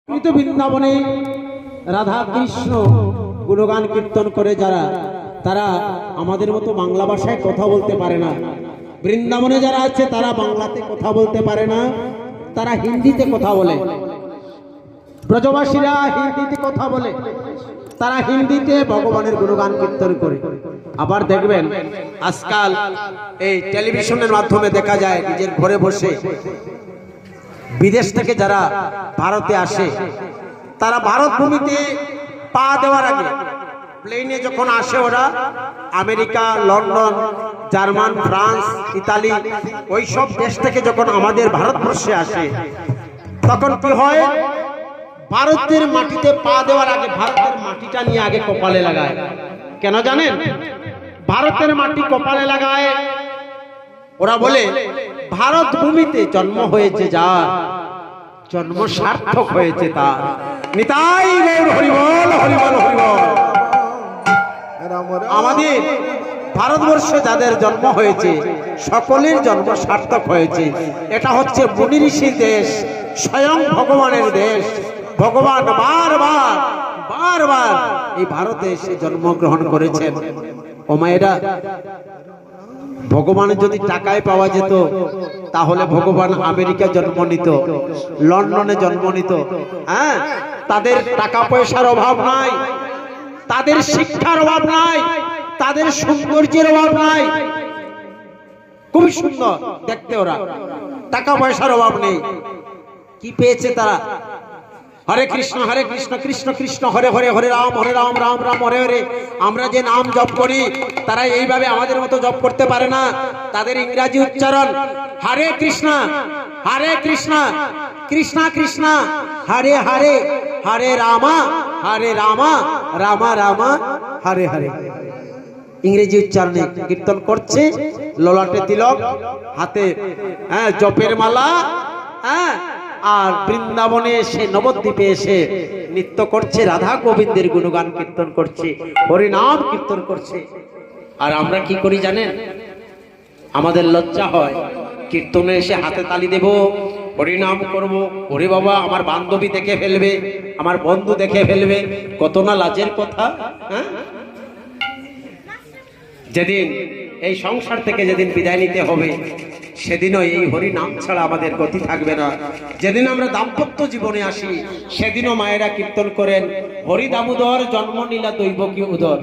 কিন্তু বৃন্দাবনে রাধা কৃষ্ণ গুণগান কীর্তন করে যারা, তারা আমাদের মতো বাংলা ভাষায় কথা বলতে পারে না। বৃন্দাবনে যারা আছে তারা বাংলাতে কথা বলতে পারে না, তারা হিন্দিতে কথা বলে। ব্রজবাসীরা হিন্দিতে কথা বলে, তারা হিন্দিতে ভগবানের গুণগান কীর্তন করে। আবার দেখবেন আজকাল এই টেলিভিশনের মাধ্যমে দেখা যায় নিজের ঘরে বসে বিদেশ থেকে যারা ভারতে আসে, তারা ভারত ভূমিতে পা দেওয়ার আগে প্লেনে যখন আসে, ওরা America, London, German, France, Italy ওই সব দেশ থেকে যখন আমাদের ভারতবর্ষে আসে, তখন কি হয়, ভারতের মাটিতে পা দেওয়ার আগে ভারতের মাটিটা নিয়ে আগে কপালে লাগায়। কেন জানেন? ভারতের মাটি কপালে লাগায়, ওরা বলে ভারত ভূমিতে জন্ম হয়েছে যার, জন্ম সার্থক হয়েছে তার। নিতাই গৌর হরিবল হরিবল হরিবল। আমাদের ভারতবর্ষে যাদের জন্ম হয়েছে সকলের জন্ম সার্থক হয়েছে। এটা হচ্ছে মুনি ঋষির দেশ, স্বয়ং ভগবানের দেশ। ভগবান বারবার বারবার এই ভারতে এসে জন্মগ্রহণ করেছেন। ও মায়েরা, ভগবানের যদি টাকায় পাওয়া যেত তাহলে ভগবান আমেরিকা জন্ম নিত, লন্ডনে জন্ম নিত। হ্যাঁ, তাদের টাকা পয়সার অভাব নাই, তাদের শিক্ষার অভাব নাই, তাদের সৌন্দর্যের অভাব নাই, খুবই সুন্দর দেখতে ওরা, টাকা পয়সার অভাব নেই। কি পেয়েছে তারা? হরে কৃষ্ণ কৃষ্ণ কৃষ্ণ হরে হরে, হরে রাম রাম রাম হরে হরে। আমরা যে নাম জপ করি তারা এইভাবে আমাদের মতো জপ করতে পারে না। তাদের ইংরাজি উচ্চারণ হরে কৃষ্ণ কৃষ্ণ কৃষ্ণ হরে হরে, হরে রামা রামা রামা হরে হরে। ইংরেজি উচ্চারণে কীর্তন করছে, ললাটে তিলক, হাতে জপের মালা, আর বৃন্দাবনে এসে নবদ্বীপে এসে নৃত্য করছে, রাধা গোবিন্দের গুণগান কীর্তন করছে, হরিনাম কীর্তন করছে। আর আমরা কি করি জানেন? আমাদের লজ্জা হয়, কীর্তনে এসে হাতে তালি দেব, হরিনাম করব, ওরে বাবা আমার বান্ধবী দেখে ফেলবে, আমার বন্ধু দেখে ফেলবে, কত না লাজের কথা। যেদিন এই সংসার থেকে যেদিন বিদায় নিতে হবে, সেদিনও এই হরি নাম ছাড়া আমাদের গতি থাকবে না। যেদিন আমরা দাম্পত্য জীবনে আসি, সেদিনও মায়েরা কীর্তন করেন, হরি দামোদর জন্ম নীলা দৈবকী উদর।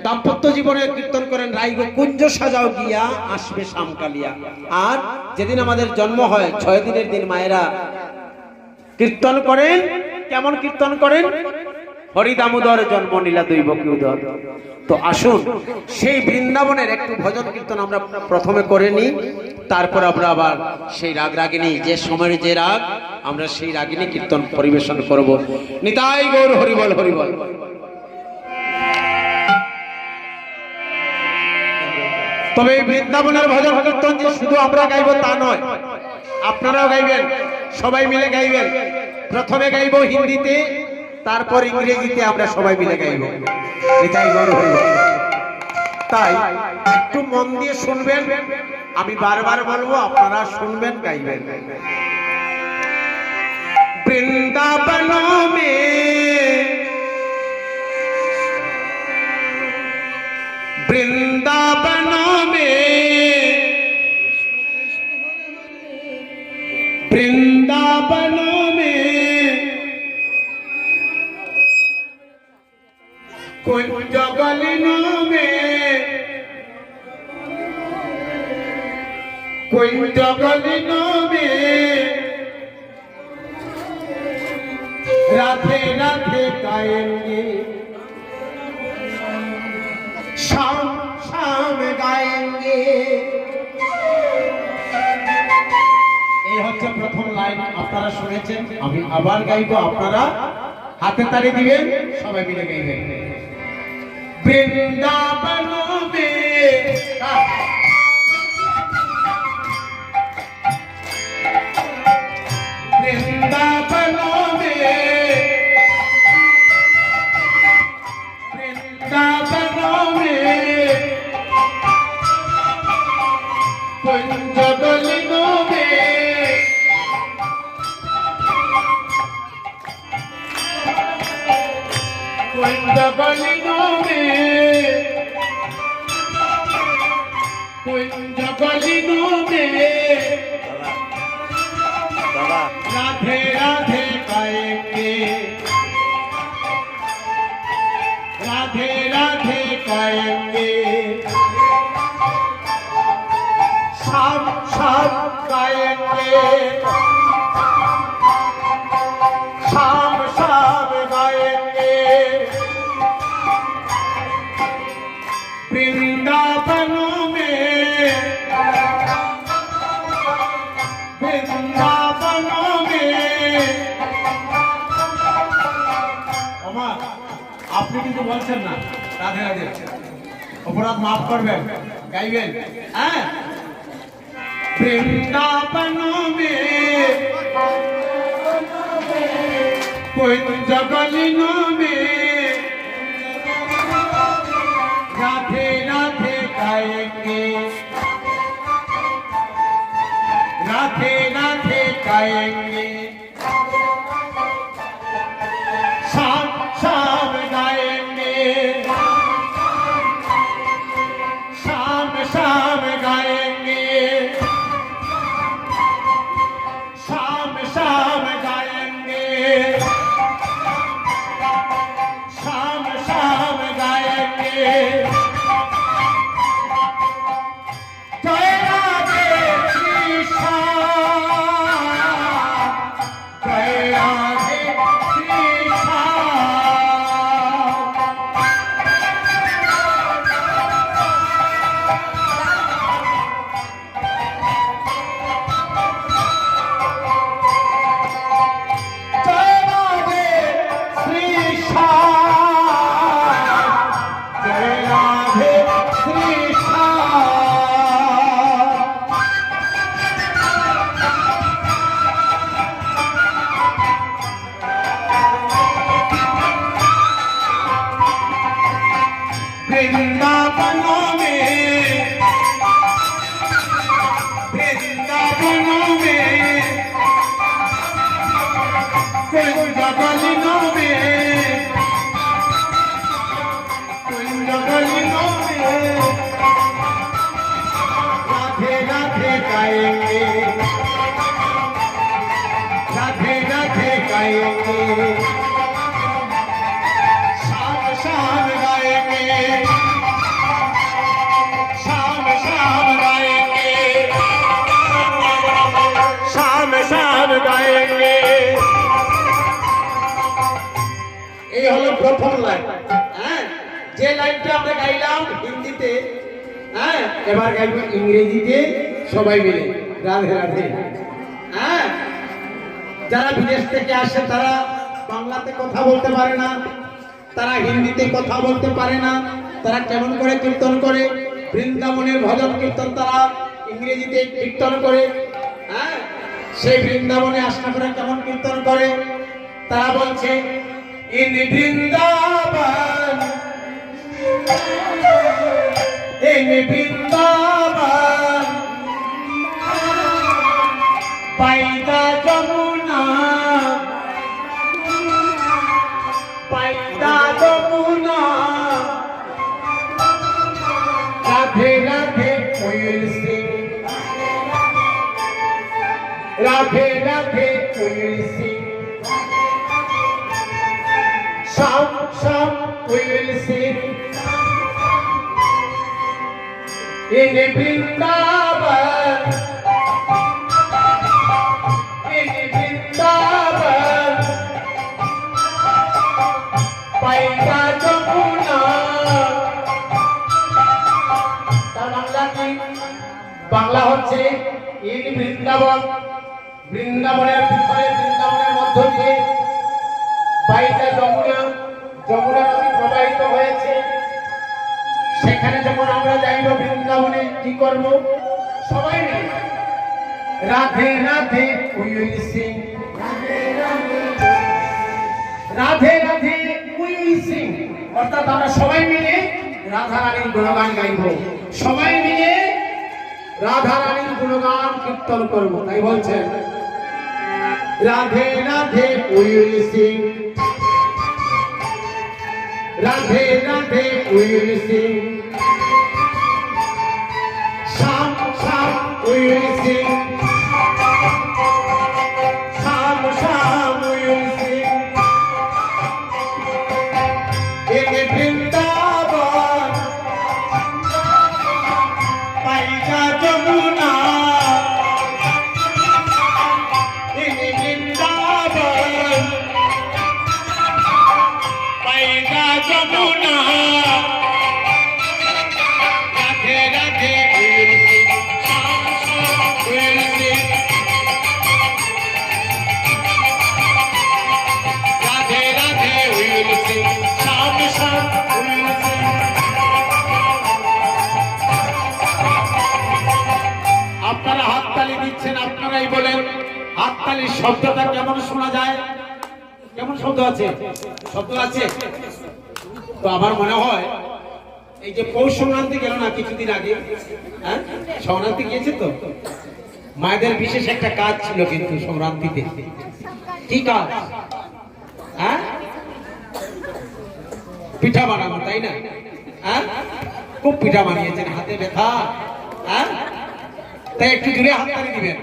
দাম্পত্য জীবনে কীর্তন করেন, রাইগো কুঞ্জ সাজাও গিয়া আসবে শামকালিয়া। আর যেদিন আমাদের জন্ম হয় 6 দিনের দিন মায়েরা কীর্তন করেন। কেমন কীর্তন করেন? হরি দামোদর জন্ম নীলা দৈবকী উদর। তো আসুন সেই বৃন্দাবনের একটু ভজন কীর্তন আমরা প্রথমে করে নিই, তারপর আমরা আবার সেই রাগ রাগিনী, যে সময়ের যে রাগ, আমরা সেই রাগিনী কীর্তন পরিবেশন করব। নিতাই গৌর হরিবল হরিবল। তবে এই বৃন্দাবনের ভজন কীর্তন যে শুধু আমরা গাইব তা নয়, আপনারাও গাইবেন, সবাই মিলে গাইবেন। প্রথমে গাইব হিন্দিতে, তারপর ইংরেজিতে আমরা সবাই মিলে গাইব। নিতাই গৌর হরিবল। তাই একটু মন দিয়ে শুনবেন, আমি বারবার বলবো, আপনারা শুনবেন, গাইবেন। বৃন্দাবনों में বৃন্দাবनों में বৃন্দাবनों में कुंज गलियों में कुंज गलियों में राधे राधे गाएंगे, शाम शाम गाएंगे। এই হচ্ছে প্রথম লাইন, আপনারা শুনেছেন। আমি আবার গাইবো, আপনারা হাতে তালি দিবেন, সবাই মিলে গাইবেন। বৃন্দাবনों में বৃন্দাবনों में বৃন্দাবनों में कुंज गलियों में कुंज गलियों में, कुंज गलियों में राधे राधे गाएंगे, राधे राधे गाएंगे, शाम शाम गाएंगे, शाम शाम गाएंगे, वृंदावनों में, वृंदावनों में। ओमा আপনি কিন্তু বলছেন না রাধে রাধে, অপরাধ মাফ করবেন, গাইবেন। হ্যাঁ, वृंदावनों में, कुंज गलियों में राधे राधे गाएंगे, राधे राधे गाएंगे, शाम शाम गाएंगे, शाम शाम गाएंगे, शाम शाम गाएंगे, शाम शाम गाएंगे। जय राधे कृष्णा, जय राधे कृष्णा। वृंदावनों में, वृंदावनों में, कुंज गलियों में, कुंज गलियों में राधे राधे गाएंगे, राधे राधे गाएंगे, शाम शाम गाएंगे, शाम शाम गाएंगे, शाम शाम गाएंगे। এই হলো প্রথম লাইন। হ্যাঁ, যে লাইনটা আমরা গাইলাম হিন্দিতে, হ্যাঁ এবার গাইব ইংরেজিতে সবাই মিলে রাধে রাধে। হ্যাঁ, যারা বিদেশ থেকে আসে তারা বাংলাতে কথা বলতে পারে না, তারা হিন্দিতে কথা বলতে পারে না, তারা কেমন করে কীর্তন করে, বৃন্দাবনের ভজন কীর্তন তারা ইংরেজিতে কীর্তন করে। হ্যাঁ, সেই বৃন্দাবনে আসনা করে কেমন কীর্তন করে, তারা বলছে ইন বৃন্দাবন, ইন বৃন্দাবন পাইদা যমুনা, পাইদা যমুনা রাধে রাধে কোয়েল সিং, রাধে রাধে কোয়েল সিং, शाम शाम कोयल सिंह इन वृंदावन, इन वृंदावन पाइदा যমুনা। তার বাংলা কি? বাংলা হচ্ছে ইন বৃন্দাবন, বৃন্দাবনের ভিতরে, বৃন্দাবনের মধ্য দিয়ে পাইদা যমুনা, যমুনা নদী প্রবাহিত হয়েছে। সেখানে যখন আমরা যাইব বৃন্দাবনে কি করব? সবাই মিলে রাধে রাধে কোয়েল সিং, রাধে রাধে কোয়েল সিং, অর্থাৎ আমরা সবাই মিলে রাধা রানীর গুণগান গাইব, সবাই মিলে রাধা রানীর গুণগান কীর্তন করব। তাই বলছেন রাধে রাধে কোয়েল sing, Radhe Radhe will sing Shyam Shyam will sing Shyam Shyam will sing in Vrindavan paika jamuna in Vrindavan paika jamuna radhe radhe will sing sham sham will sing radhe radhe will sing sham sham will sing আপনারা হাততালি দিচ্ছেন আপনারাই বলেন হাততালির শব্দটা কেমন শোনা যায় কেমন শব্দ আছে তো আমার মনে হয় এই যে পৌষ সংক্রান্তি গেল না কিছুদিন আগে হ্যাঁ সংক্রান্তি গিয়েছে তো মায়েদের বিশেষ একটা কাজ ছিল কিন্তু সংক্রান্তিতে কি কাজ হ্যাঁ পিঠা বানানো তাই না হ্যাঁ খুব পিঠা বানিয়েছেন হাতে ব্যথা হ্যাঁ তাই একটু জুড়ে হাততালি দিবেন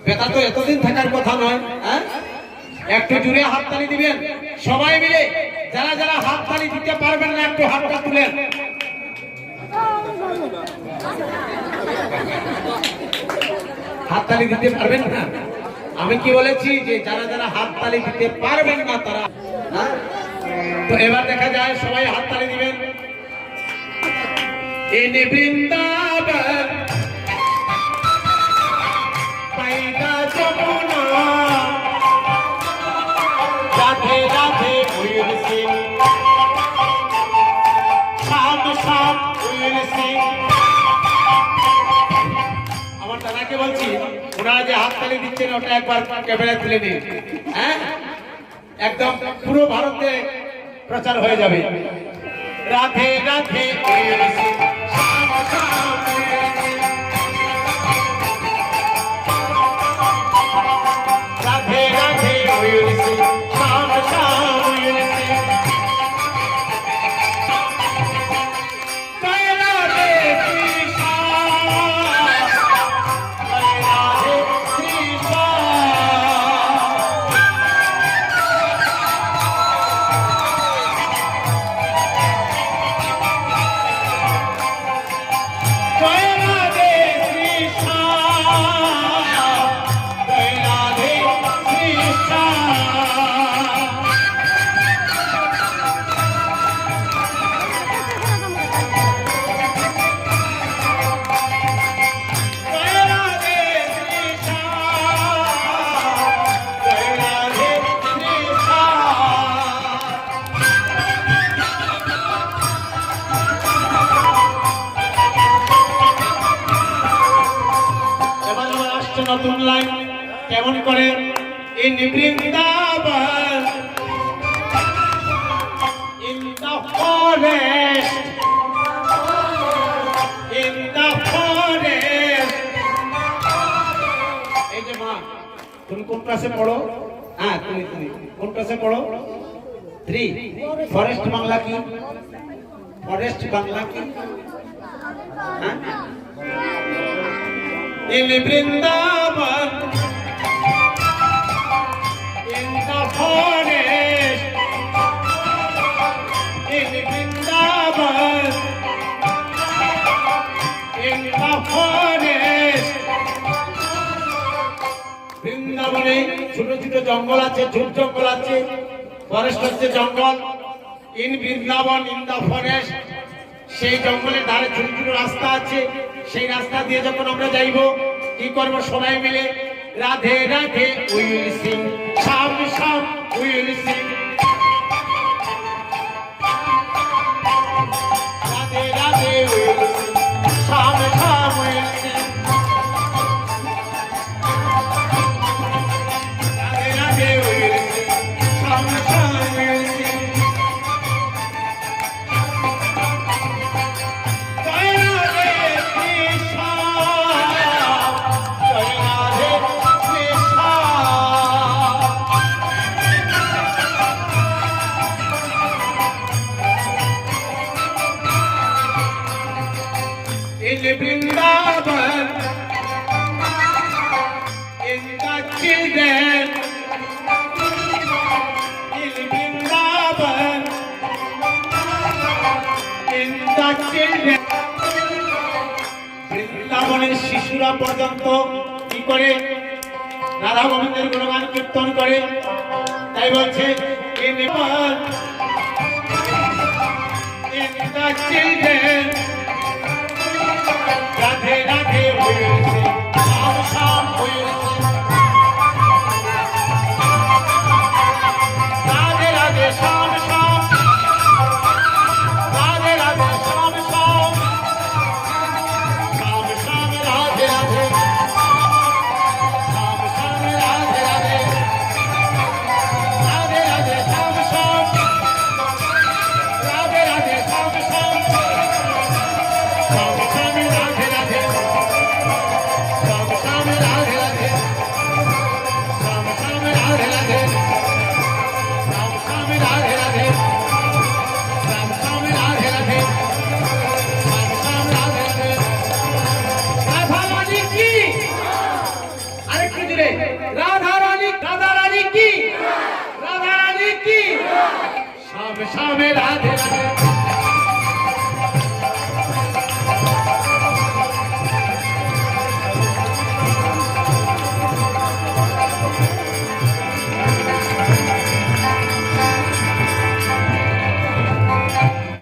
ব্যথা তো এতদিন থাকার কথা নয় হ্যাঁ একটু জুড়ে হাততালি দিবেন সবাই মিলে যারা যারা হাততালি দিতে পারবেন না একটু হাতটা তুলেন হাততালি দিতে পারবেন না আমি কি বলেছি যে যারা যারা হাততালি দিতে পারবেন না তারা হ্যাঁ তো এবার দেখা যায় সবাই হাততালি দিবেন in Vrindavan paika jamuna radhe radhe will sing sham sham will sing আমার দাদাকে বলছি ওনারা যে হাততালি দিচ্ছেন ওটা একবার ক্যামেরা তুলে নিন হ্যাঁ একদম পুরো ভারতে প্রচার হয়ে যাবে Radhe Radhe will sing sham sham will sing radhe radhe will sing sham sham will sing jai radhe krishna jai radhe krishna jai radhe krishna jai radhe krishna jai radhe krishna jai radhe krishna এবার আমার আসছে নতুন line কেমন করে in Vrindavan in the forest in the forest এই যে মা তুমি কোন ক্লাসে পড়ো হ্যাঁ তুমি কোন ক্লাসে পড়ো 3 ফরেস্ট বাংলা কি হ্যাঁ in Vrindavan in the forest in Vrindavan in the forest বৃন্দাবনে ছোট ছোট জঙ্গল আছে ঝোপ জঙ্গল আছে ফরেস্ট হচ্ছে জঙ্গল in Vrindavan in the forest সেই জঙ্গলের ধারে ছোট ছোট রাস্তা আছে সেই রাস্তা দিয়ে যখন আমরা যাইব কি করব সবাই মিলে Radhe Radhe will sing Shyam Shyam will sing Radhe Radhe will sing Shyam Shyam will sing Radhe Radhe will sing Shyam Shyam will sing জয় রাধে কৃষ্ণ জয় রাধে কৃষ্ণ বৃন্দাবনের শিশুরা পর্যন্ত কি করে রাধা গোবিন্দের গুণগান কীর্তন করে। তাই বলছে in the children Radhe Radhe হয়েছে শাম শাম হয়েছে রাধে রাধে শাম শাম রাধে রাধে শাম শাম শাম শাম রাধে রাধে শাম শাম রাধে রাধে রাধে রাধে শাম শাম রাধে রাধে শাম শাম শাম শাম রাধে রাধে শাম শাম রাধে রাধে শাম শাম রাধে রাধে শাম শাম রাধে রাধে শাম শাম রাধে রাধে শাম শাম রাধে রাধে রাধা রানী কি আরেকটু জোরে রাধা রানী কি রাধা রানী কি শাম শাম রাধে রাধে